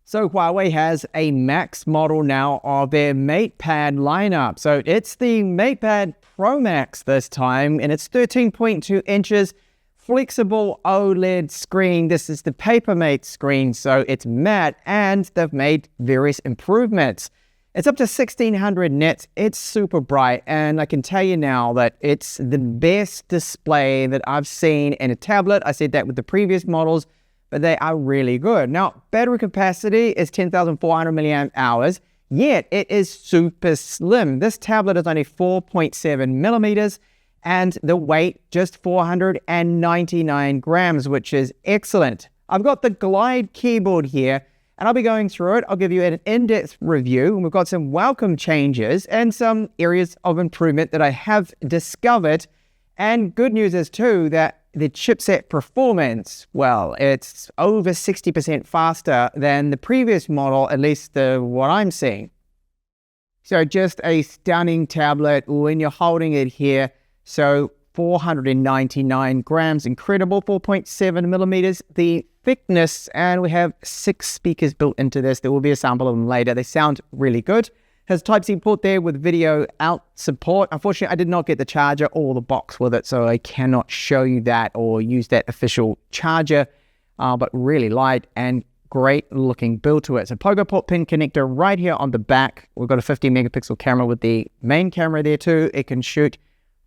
So Huawei has a Max model now of their MatePad lineup. So it's the MatePad Pro Max this time, and it's 13.2 inches, flexible OLED screen. This is the Papermate screen, so it's matte, and they've made various improvements. It's up to 1600 nits. It's super bright, and I can tell you now that it's the best display that I've seen in a tablet. I said that with the previous models, but they are really good. Now, battery capacity is 10,400 milliamp hours, yet it is super slim. This tablet is only 4.7 millimeters, and the weight just 499 grams, which is excellent. I've got the Glide keyboard here, and I'll be going through it. I'll give you an in-depth review, and we've got some welcome changes and some areas of improvement that I have discovered. And good news is too that the chipset performance, well, it's over 60% faster than the previous model, at least what I'm seeing. So just a stunning tablet when you're holding it here. So 499 grams, incredible, 4.7 millimeters. The thickness, and we have 6 speakers built into this. There will be a sample of them later. They sound really good. Has Type-C port there with video out support. Unfortunately, I did not get the charger or the box with it, so I cannot show you that or use that official charger, but really light and great looking build to it. So Pogo port pin connector right here on the back. We've got a 50 megapixel camera with the main camera there too. It can shoot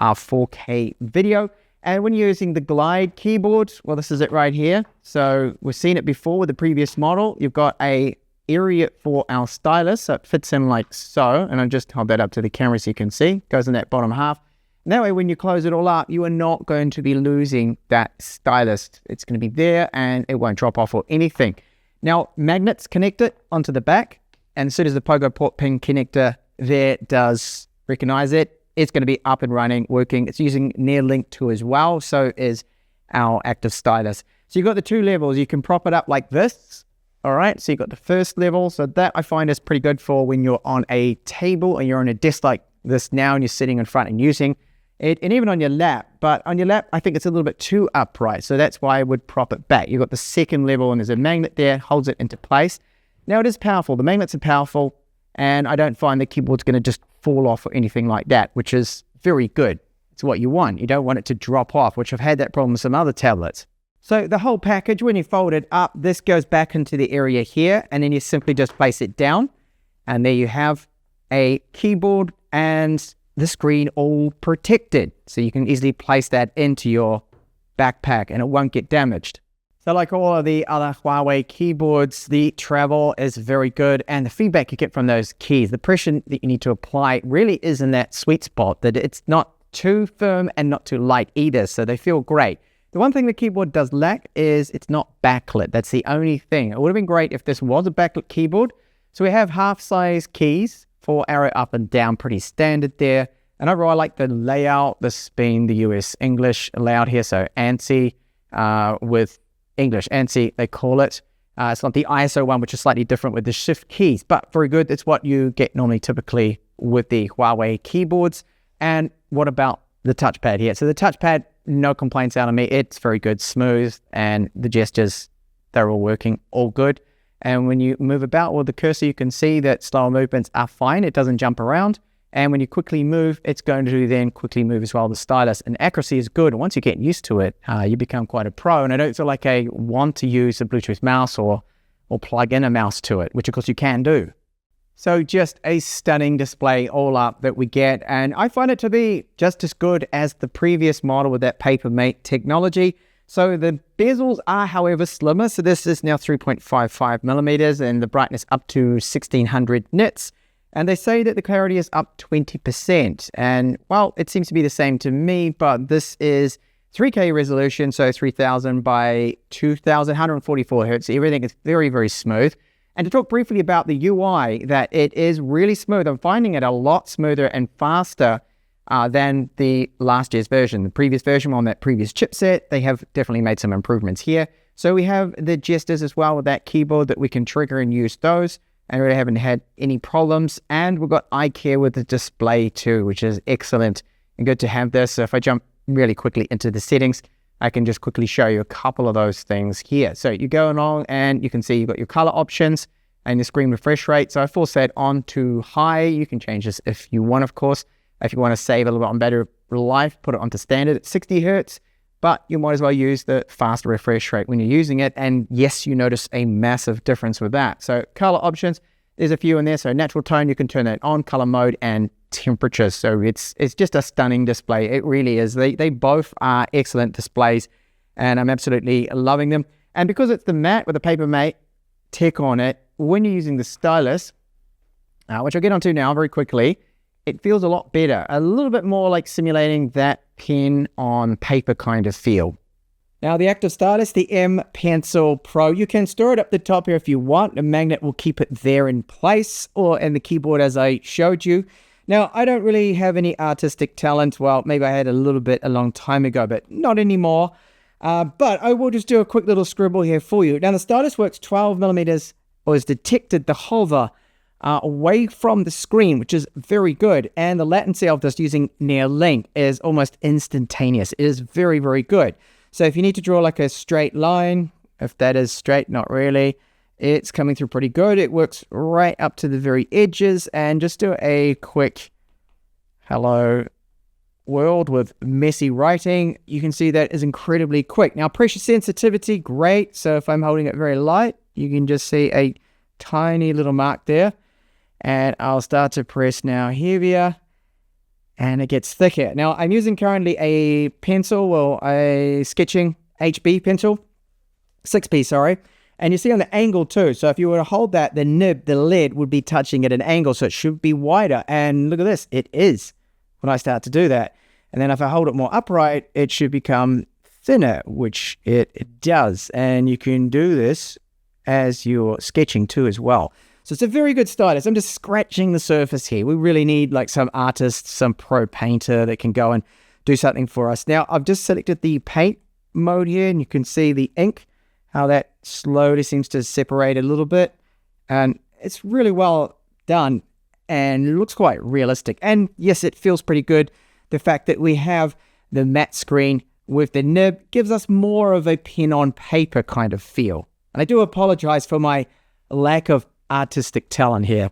4K video. And when you're using the Glide keyboard, well, this is it right here. So we've seen it before with the previous model. You've got a area for our stylus, so it fits in like so, and I'll just hold that up to the camera so you can see. It goes in that bottom half. And that way, when you close it all up, you are not going to be losing that stylus. It's going to be there, and it won't drop off or anything. Now, magnets connect it onto the back, and as soon as the Pogo port pin connector there does recognize it, it's going to be up and running, working. It's using Nearlink 2 as well, so is our active stylus. So you've got the 2 levels. You can prop it up like this. All right, so you've got the first level. So that I find is pretty good for when you're on a table and you're on a desk like this now and you're sitting in front and using it, and even on your lap. But on your lap, I think it's a little bit too upright. So that's why I would prop it back. You've got the second level and there's a magnet there, holds it into place. Now it is powerful. The magnets are powerful, and I don't find the keyboard's going to just fall off or anything like that, which is very good. It's what you want. You don't want it to drop off, which I've had that problem with some other tablets. So the whole package, when you fold it up, this goes back into the area here, and then you simply just place it down, and there you have a keyboard and the screen all protected. So you can easily place that into your backpack and it won't get damaged. So like all of the other Huawei keyboards, the travel is very good, and the feedback you get from those keys, the pressure that you need to apply really is in that sweet spot, that it's not too firm and not too light either, so they feel great. The one thing the keyboard does lack is it's not backlit. That's the only thing. It would have been great if this was a backlit keyboard. So we have half-size keys for arrow up and down, pretty standard there. And overall, I like the layout, this being the US English layout here. So ANSI with English, ANSI, they call it. It's not the ISO one, which is slightly different with the shift keys, but very good. It's what you get normally typically with the Huawei keyboards. And what about the touchpad here? So the touchpad, no complaints out of me. It's very good, smooth, and the gestures, they're all working, all good. And when you move about with the cursor, you can see that slower movements are fine. It doesn't jump around. And when you quickly move, it's going to then quickly move as well, the stylus. And accuracy is good. And once you get used to it, you become quite a pro. And I don't feel like I want to use a Bluetooth mouse or plug in a mouse to it, which of course you can do. So just a stunning display all up that we get, and I find it to be just as good as the previous model with that Papermate technology. So the bezels are, however, slimmer. So this is now 3.55 millimeters, and the brightness up to 1600 nits. And they say that the clarity is up 20%. And well, it seems to be the same to me, but this is 3K resolution, so 3000 by 2000, 144 hertz. Everything is very, very smooth. And to talk briefly about the UI, that it is really smooth. I'm finding it a lot smoother and faster than the last year's version. The previous version on that previous chipset, they have definitely made some improvements here. So we have the gestures as well with that keyboard that we can trigger and use those. And really haven't had any problems. And we've got eye care with the display too, which is excellent and good to have this. So if I jump really quickly into the settings, I can just quickly show you a couple of those things here. So you go along and you can see you've got your color options. and the screen refresh rate. So I force that on to high. You can change this if you want, of course. If you want to save a little bit on battery life, put it onto standard at 60 Hertz, but you might as well use the faster refresh rate when you're using it. And yes, you notice a massive difference with that. So color options, there's a few in there. So natural tone, you can turn that on, color mode, and temperature. So it's just a stunning display. It really is. They both are excellent displays, and I'm absolutely loving them. And because it's the matte with the paper mate tech on it, when you're using the Stylus, which I'll get onto now very quickly, it feels a lot better, a little bit more like simulating that pen on paper kind of feel. Now the active Stylus, the M Pencil Pro, you can store it up the top here if you want. The magnet will keep it there in place, or in the keyboard as I showed you. Now I don't really have any artistic talent. Well, maybe I had a little bit a long time ago, but not anymore. But I will just do a quick little scribble here for you. Now the Stylus works 12 millimeters, or has detected the hover away from the screen, which is very good. And the latency of this using near link is almost instantaneous. It is very, very good. So if you need to draw like a straight line, if that is straight, not really, it's coming through pretty good. It works right up to the very edges. And just do a quick hello world with messy writing. You can see that is incredibly quick. Now pressure sensitivity, great. So if I'm holding it very light, you can just see a tiny little mark there. And I'll start to press now heavier, and it gets thicker. Now I'm using currently a pencil, well, a sketching HB pencil, 6B, sorry. And you see on the angle too. So if you were to hold that, the nib, the lead would be touching at an angle. So it should be wider. And look at this, it is when I start to do that. And then if I hold it more upright, it should become thinner, which it does. And you can do this as you're sketching too as well. So it's a very good Stylus. I'm just scratching the surface here. We really need like some artist, some pro painter that can go and do something for us. Now, I've just selected the paint mode here, and you can see the ink, how that slowly seems to separate a little bit. And it's really well done, and it looks quite realistic. And yes, it feels pretty good. The fact that we have the matte screen with the nib gives us more of a pen on paper kind of feel. And I do apologize for my lack of artistic talent here.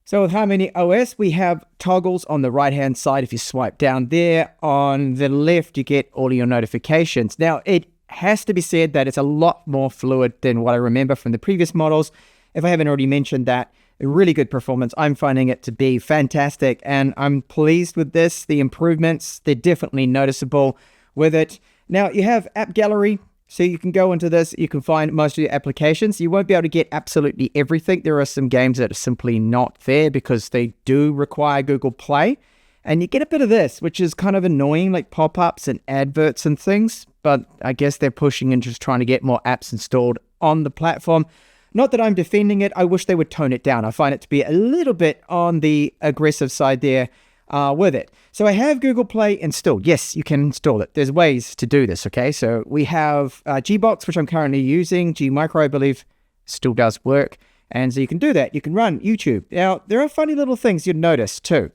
So with Harmony OS, we have toggles on the right hand side. If you swipe down there, on the left you get all your notifications. Now it has to be said that it's a lot more fluid than what I remember from the previous models. If I haven't already mentioned that, a really good performance. I'm finding it to be fantastic, and I'm pleased with this. The improvements, they're definitely noticeable with it. Now you have app gallery. So you can go into this, you can find most of your applications. You won't be able to get absolutely everything. There are some games that are simply not there because they do require Google Play. And you get a bit of this, which is kind of annoying, like pop-ups and adverts and things. But I guess they're pushing and just trying to get more apps installed on the platform. Not that I'm defending it. I wish they would tone it down. I find it to be a little bit on the aggressive side there with it. So I have Google Play installed. Yes, you can install it. There's ways to do this, okay? So we have Gbox, which I'm currently using. Gmicro, I believe, still does work. And so you can do that. You can run YouTube. Now, there are funny little things you'd notice, too,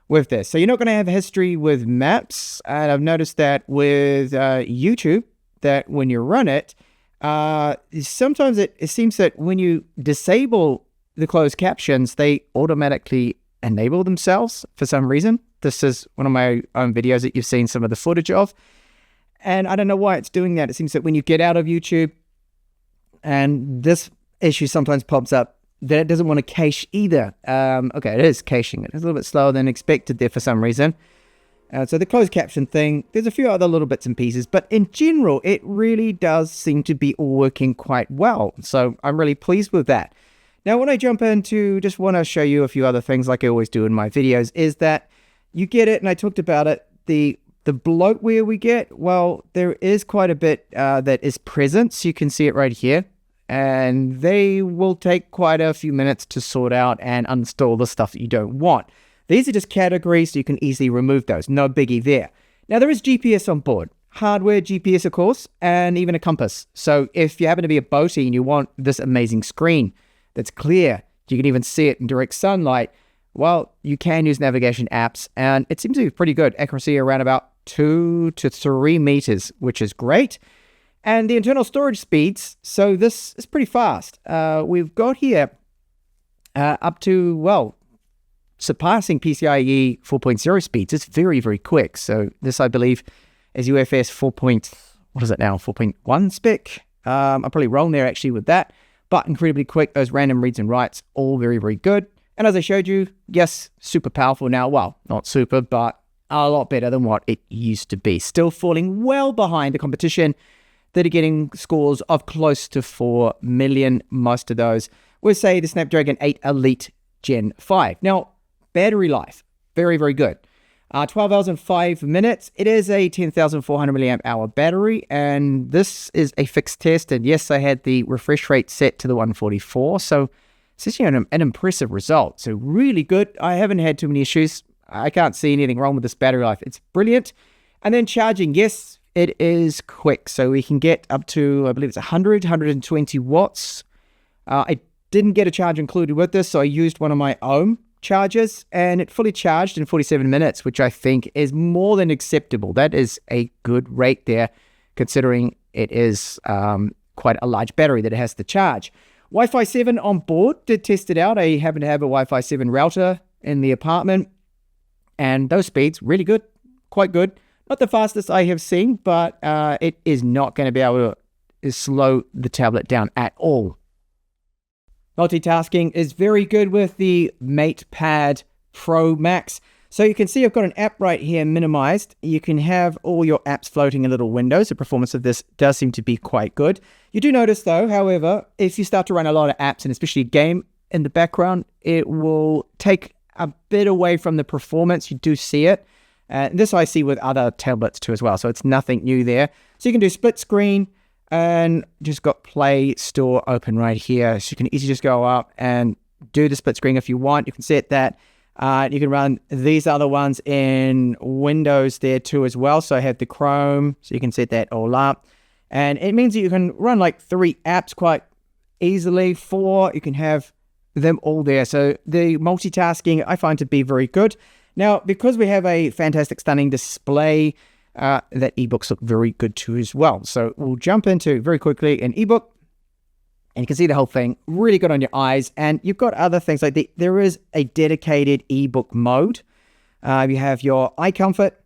with this. So you're not going to have history with maps. And I've noticed that with YouTube, that when you run it, sometimes it seems that when you disable the closed captions, they automatically enable themselves for some reason. This is one of my own videos that you've seen some of the footage of. And I don't know why it's doing that. It seems that when you get out of YouTube, and this issue sometimes pops up, that it doesn't want to cache either. Okay, it is caching. It's a little bit slower than expected there for some reason. So the closed caption thing, there's a few other little bits and pieces, but in general, it really does seem to be all working quite well. So I'm really pleased with that. Now, when I jump into, just want to show you a few other things like I always do in my videos, is that you get it, and I talked about it, the bloatware we get, well, there is quite a bit that is present. So you can see it right here, and they will take quite a few minutes to sort out and uninstall the stuff that you don't want. These are just categories, so you can easily remove those. No biggie there. Now, there is GPS on board. Hardware GPS, of course, and even a compass. So if you happen to be a boatie and you want this amazing screen that's clear, you can even see it in direct sunlight, well, you can use navigation apps, and it seems to be pretty good. Accuracy around about 2 to 3 meters, which is great. And the internal storage speeds, so this is pretty fast. We've got here up to, well, surpassing PCIe 4.0 speeds. It's very, very quick. So this, I believe, is UFS 4.1 spec. I'm probably wrong there actually with that, but incredibly quick. Those random reads and writes, all very, very good. And as I showed you, yes, super powerful now. Well, not super, but a lot better than what it used to be. Still falling well behind the competition that are getting scores of close to 4 million. Most of those will say the Snapdragon 8 Elite Gen 5. Now, battery life, very, very good. 12 hours and 5 minutes. It is a 10,400 milliamp hour battery, and this is a fixed test. And yes, I had the refresh rate set to the 144, so it's actually an impressive result. So really good. I haven't had too many issues. I can't see anything wrong with this battery life. It's brilliant. And then charging, yes, it is quick. So we can get up to, I believe it's 120 watts. I didn't get a charge included with this, so I used one of my own chargers, and it fully charged in 47 minutes, which I think is more than acceptable. That is a good rate there, considering it is quite a large battery that it has to charge. Wi-Fi 7 on board, did test it out. I happen to have a Wi-Fi 7 router in the apartment, and those speeds, really good, quite good. Not the fastest I have seen, but it is not going to be able to slow the tablet down at all. Multitasking is very good with the MatePad Pro Max. So you can see I've got an app right here minimized. You can have all your apps floating in little windows. The performance of this does seem to be quite good. You do notice though, however, if you start to run a lot of apps and especially a game in the background, it will take a bit away from the performance. You do see it. This I see with other tablets too as well. So it's nothing new there. So you can do split screen, and just got Play Store open right here. So you can easily just go up and do the split screen if you want. You can set that. You can run these other ones in Windows there too as well. So I have the Chrome, so you can set that all up. And it means that you can run like 3 apps quite easily. 4, you can have them all there. So the multitasking I find to be very good. Now, because we have a fantastic, stunning display, that ebooks look very good too as well. So we'll jump into very quickly an ebook, and you can see the whole thing really good on your eyes. And you've got other things like there is a dedicated ebook mode. You have your eye comfort,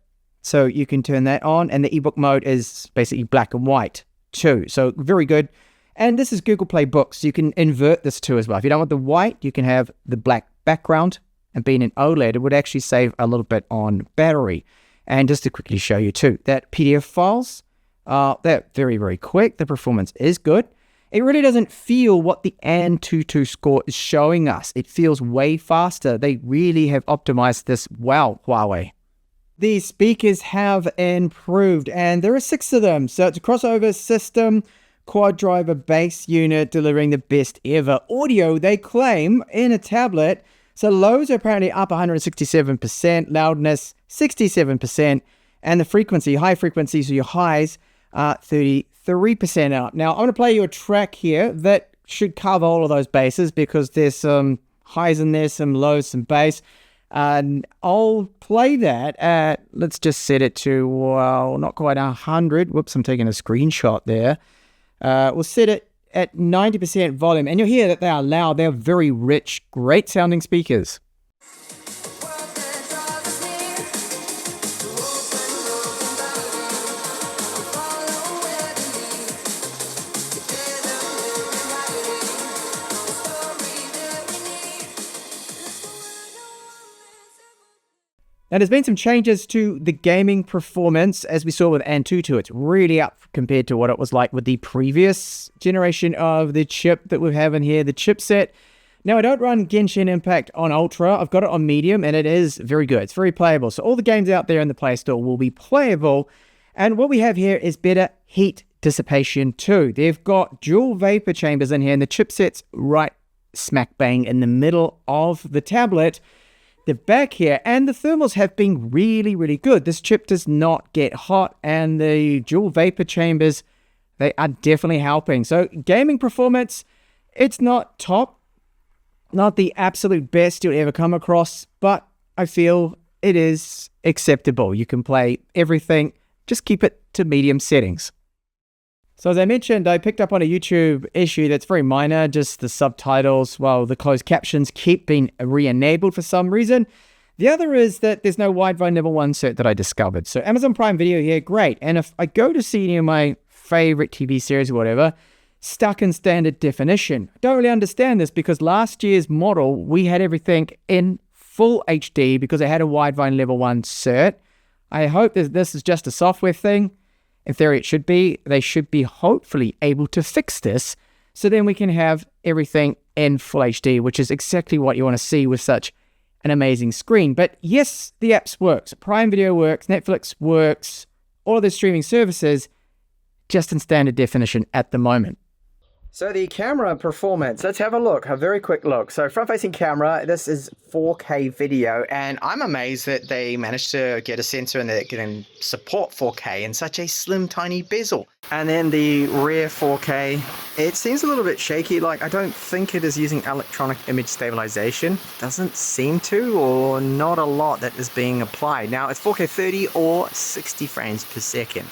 so you can turn that on, and the ebook mode is basically black and white too. So very good. And this is Google Play Books. You can invert this too as well. If you don't want the white, you can have the black background, and being an OLED, it would actually save a little bit on battery. And just to quickly show you too, that PDF files, they're very, very quick. The performance is good. It really doesn't feel what the Antutu score is showing us. It feels way faster. They really have optimized this well, Huawei. The speakers have improved, and there are 6 of them. So it's a crossover system, quad driver bass unit delivering the best ever audio, they claim, in a tablet. So lows are apparently up 167%, loudness 67%, and the frequency, high frequencies, so your highs, 33% up. Now, I'm going to play you a track here that should cover all of those bases, because there's some highs in there, some lows, some bass. And I'll play that at, let's just set it to, well, not quite 100. Whoops, I'm taking a screenshot there. We'll set it at 90% volume, and you'll hear that they are loud. They're very rich, great sounding speakers. Now, there's been some changes to the gaming performance, as we saw with Antutu. It's really up compared to what it was like with the previous generation of the chip that we have in here, the chipset. Now, I don't run Genshin Impact on Ultra. I've got it on Medium, and it is very good. It's very playable. So all the games out there in the Play Store will be playable. And what we have here is better heat dissipation too. They've got dual vapor chambers in here, and the chipset's right smack bang in the middle of the tablet. The back here, and the thermals have been really, really good. This chip does not get hot, and the dual vapor chambers, they are definitely helping. So gaming performance, it's not top, not the absolute best you'll ever come across, but I feel it is acceptable. You can play everything, just keep it to medium settings. So as I mentioned, I picked up on a YouTube issue that's very minor, just the subtitles, well, the closed captions keep being re-enabled for some reason. The other is that there's no widevine level 1 cert that I discovered. So Amazon Prime Video here, great. And if I go to see any of my favorite TV series or whatever, stuck in standard definition. I don't really understand this because last year's model, we had everything in full HD because it had a widevine level 1 cert. I hope that this is just a software thing. In theory, it should be. They should be hopefully able to fix this so then we can have everything in full HD, which is exactly what you want to see with such an amazing screen. But yes, the apps works. Prime Video works, Netflix works, all of the streaming services just in standard definition at the moment. So the camera performance, let's have a look, a very quick look. So front-facing camera, this is 4K video, and I'm amazed that they managed to get a sensor and that it can support 4K in such a slim, tiny bezel. And then the rear 4K, it seems a little bit shaky, like I don't think it is using electronic image stabilization. Doesn't seem to, or not a lot that is being applied. Now it's 4K 30 or 60 frames per second.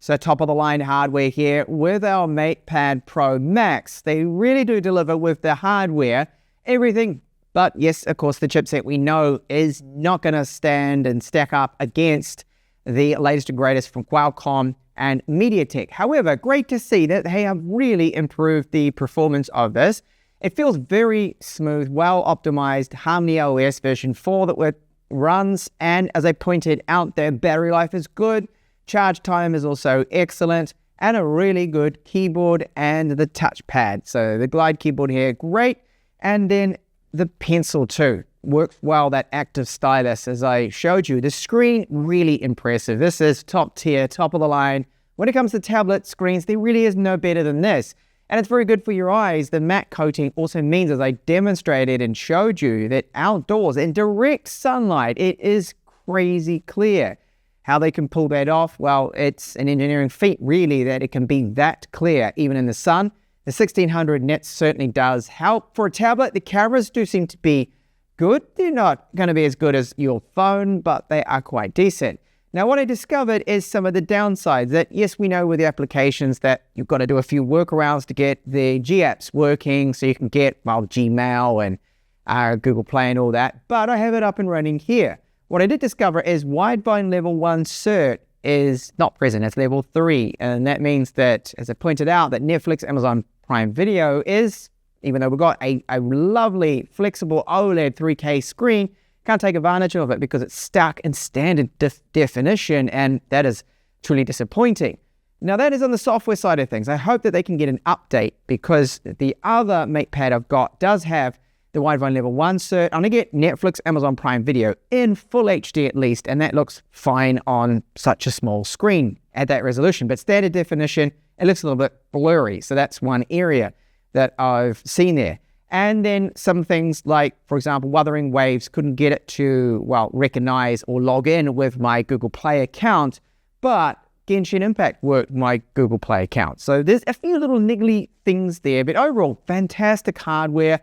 So top of the line hardware here with our MatePad Pro Max. They really do deliver with the hardware, everything. But yes, of course, the chipset we know is not going to stand and stack up against the latest and greatest from Qualcomm and MediaTek. However, great to see that they have really improved the performance of this. It feels very smooth, well optimized. Harmony OS version 4 that runs. And as I pointed out, their battery life is good. Charge time is also excellent, and a really good keyboard and the touchpad. So the Glide keyboard here, great. And then the pencil too, works well, that active stylus as I showed you. The screen, really impressive. This is top tier, top of the line. When it comes to tablet screens, there really is no better than this. And it's very good for your eyes. The matte coating also means, as I demonstrated and showed you, that outdoors in direct sunlight, it is crazy clear. How they can pull that off, well, it's an engineering feat, really, that it can be that clear, even in the sun. The 1600 nits certainly does help. For a tablet, the cameras do seem to be good. They're not going to be as good as your phone, but they are quite decent. Now, what I discovered is some of the downsides that, yes, we know with the applications that you've got to do a few workarounds to get the G apps working so you can get, well, Gmail and Google Play and all that, but I have it up and running here. What I did discover is widevine level 1 cert is not present. It's level 3. And that means that, as I pointed out, that Netflix, Amazon Prime Video is, even though we've got a lovely, flexible OLED 3K screen, can't take advantage of it because it's stuck in standard definition, and that is truly disappointing. Now, that is on the software side of things. I hope that they can get an update because the other MatePad I've got does have the widevine level 1 cert. I'm going to get Netflix, Amazon Prime Video in full HD at least, and that looks fine on such a small screen at that resolution. But standard definition, it looks a little bit blurry. So that's one area that I've seen there. And then some things like, for example, Wuthering Waves couldn't get it to, well, recognize or log in with my Google Play account, but Genshin Impact worked with my Google Play account. So there's a few little niggly things there, but overall, fantastic hardware.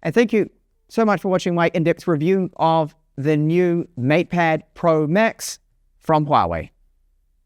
And thank you so much for watching my in-depth review of the new MatePad Pro Max from Huawei.